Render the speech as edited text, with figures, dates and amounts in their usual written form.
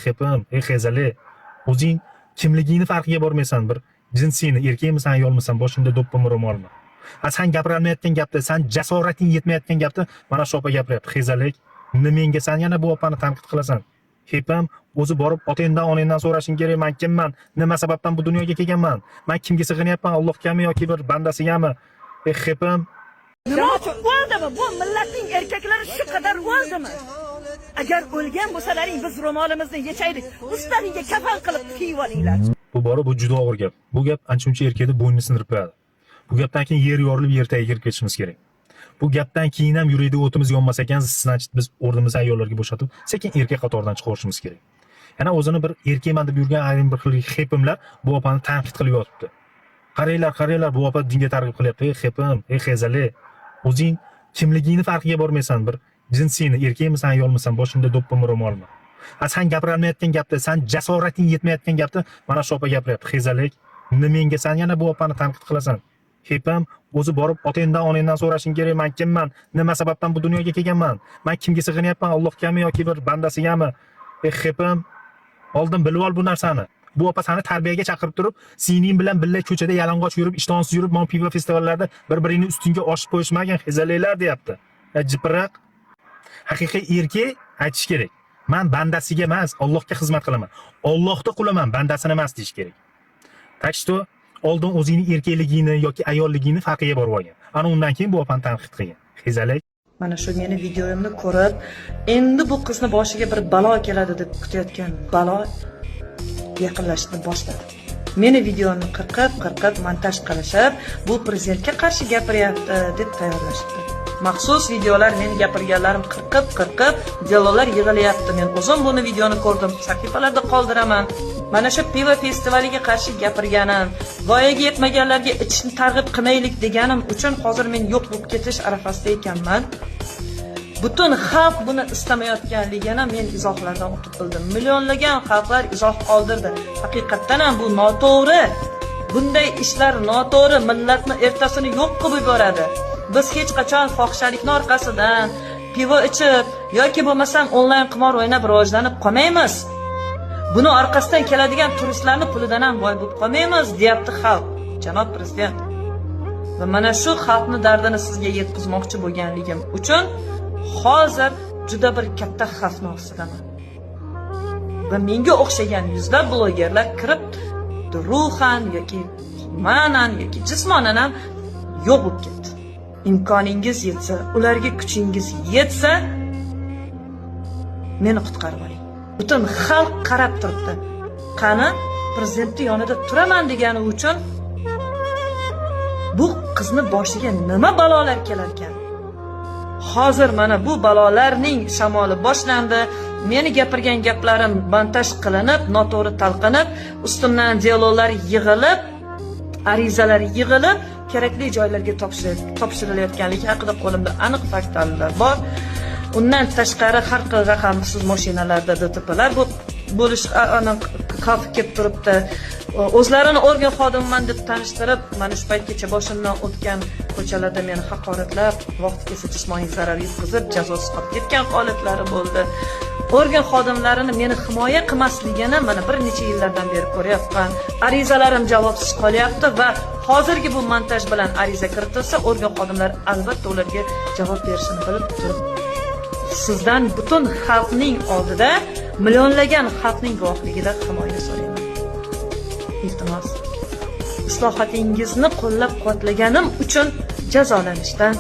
Xepim, xezali. O'zing kimligingni farqiga bormaysan, bir jinsingni, erkakmisan, ayolmisan, boshingda do'ppimi ro'molmi? Sen gapirolmayotgan gapda, sen jasorating yetmayotgan gapda mana shu opa gapiryapti. Xezalik, menga sen yana bu opani tanqid qilasan. Xepim, o'zi borib otangdan, onangdan so'rashing kerak, men kimman, nima sababdan bu dunyoga kelganman, men kimga sig'inyapman, Allohgami yoki bir bandasigami? Xepim, nima uchun o'ldimi? Bu millatning erkaklari shu qadar o'ldimi? Agar o'lgan bo'lsalaring biz ro'molimizni yechaylik, ustaringga kafan qilib kiyib olinglar. Bu bora bu juda og'ir gap. Bu gap ancha-muncha erkakni bo'ynini sindirib qo'yadi. Bu gapdan keyin yer yorilib yer tagiga kirib ketishimiz kerak. Bu gapdan keyin ham yurakda o'timiz yonmas ekan, значит biz o'rnimizni ayollarga bo'shatib, sekin erkak qatoridan chiqarishimiz kerak. Yana o'zini bir erkakman deb yurgan ayrim bir xil xepimlar bu opani tanqid qilib yotibdi. Qaranglar, bu opa dinga targ'ib qilyapti. Xepim, xezali. O'zing kimligingni farqiga bormaysan, bir jinsingni, erkakmisan, ayolmisan, boshingda do'ppimi ro'molmi? Sen gapirolmayotgan gapda, sen jasorating yetmayotgan gapda mana shu opa gapiryapti. Xezalik, menga sen yana bu opani tanqid qilasan. Xepim, o'zi borib otangdan, onangdan so'rashing kerak, men kimman, nima sababdan bu dunyoga kelganman, men kimga sig'inyapman, Allohgami yoki bir bandasigami? Xepim, oldin bilib ol bu narsani. Bu opa seni tarbiyaga chaqirib turib, sening bilan birga ko'chada yalang'och yurib, ishtonsiz yurib, mon pivo festivallarda bir-biringni ustingga oshib qo'yishmagan xezaliklar deyapti. Jipiroq. Haqiqiy erkak aytish kerak. Men bandasiga emas, Allohga xizmat qilaman. Allohga qulaman, bandasini emas deyish kerak. Takshto oldin o'zingning erkakligingni yoki ayolligingni farqiga borib olgan. Ana undan keyin bu opani tanqid qilgan. Xezalik. Mana shu meni videoyimni ko'rib, endi bu qizni boshiga bir balo keladi deb kutayotgan balo yaqinlashishni boshladi. Meni videoni qirqib montaj qilishib, bu prezidentga qarshi gapiryapti deb tayyorlashibdi. Maxsus videolar meni gapirganlarim qirqib dialoglar yig'ilyapti. Men o'zim buni videoni ko'rdim, sahifalarda qoldiraman. Mana shu pivo festivaliga qarshi gapirganim, voyaga yetmaganlarga ichishni targ'ib qilmaylik deganim uchun hozir men yo'q bo'lib ketish arafasida ekanman. Butun xalq buni istamayotganligini men izohlardan o'qib bildim. Millionlagan xalqlar izoh qoldirdi. Haqiqatan ham bu noto'g'ri. Bunday ishlar noto'g'ri, millatni ertasini yo'q qilib yuboradi. Biz hech qachon fohishalikning orqasidan pivo ichib yoki bo'lmasam onlayn qimor o'ynab rivojlanib qolmaymiz. Buni orqasidan keladigan turistlarning pulidan ham boy bo'lib qolmaymiz, deyapti xalq, janob prezident. Va mana shu xalqning dardini sizga yetkazmoqchi bo'lganligim uchun hozir juda bir katta xavfni ostidaman. Va menga o'xshagan yuzlab blogerlar kirib ruhan yoki ma'nan yoki jismonan ham yo'q bo'lib ketdi. Imkoningiz yetsa, ularga kuchingiz yetsa, meni qutqarib oling. Butun xalq qarab turibdi. Qani prezidentning yonida turaman degani uchun bu qizni boshiga nima balolar kelar ekan? Hozir mana bu balolarning shamoli boshlandi. Meni gapirgan gaplarim montaj qilinib, noto'g'ri talqinib, ustimdan dialoglar yig'ilib, arizalar yig'ilib, kerakli joylarga topshirilayotganligi haqida qo'limda aniq faktlar bor. Undan tashqari har xil raqamsiz mashinalarda DTPlar bo'lish xavfi kelib turibdi. O'zlarini organ xodimiman deb tanishtirib, mana shu paytgacha boshimdan o'tgan ko'chalarda meni haqoratlab, vaqtgacha jismoniy zarar yetkazib, jazosiz qolib ketgan holatlari bo'ldi. Organ xodimlarini meni himoya qilmasligini mana bir necha yillardan beri ko'ryapman. Arizalarim javobsiz qolyapti va hozirgi bu montaj bilan ariza kiritilsa, organ xodimlari albatta ularga javob berishini bilib turib, sizdan butun xalqning oldida, millionlagan xalqning guvohligida himoya so'rayman. Iltimos, islohotingizni qo'llab-quvvatlaganim uchun jazolanishdan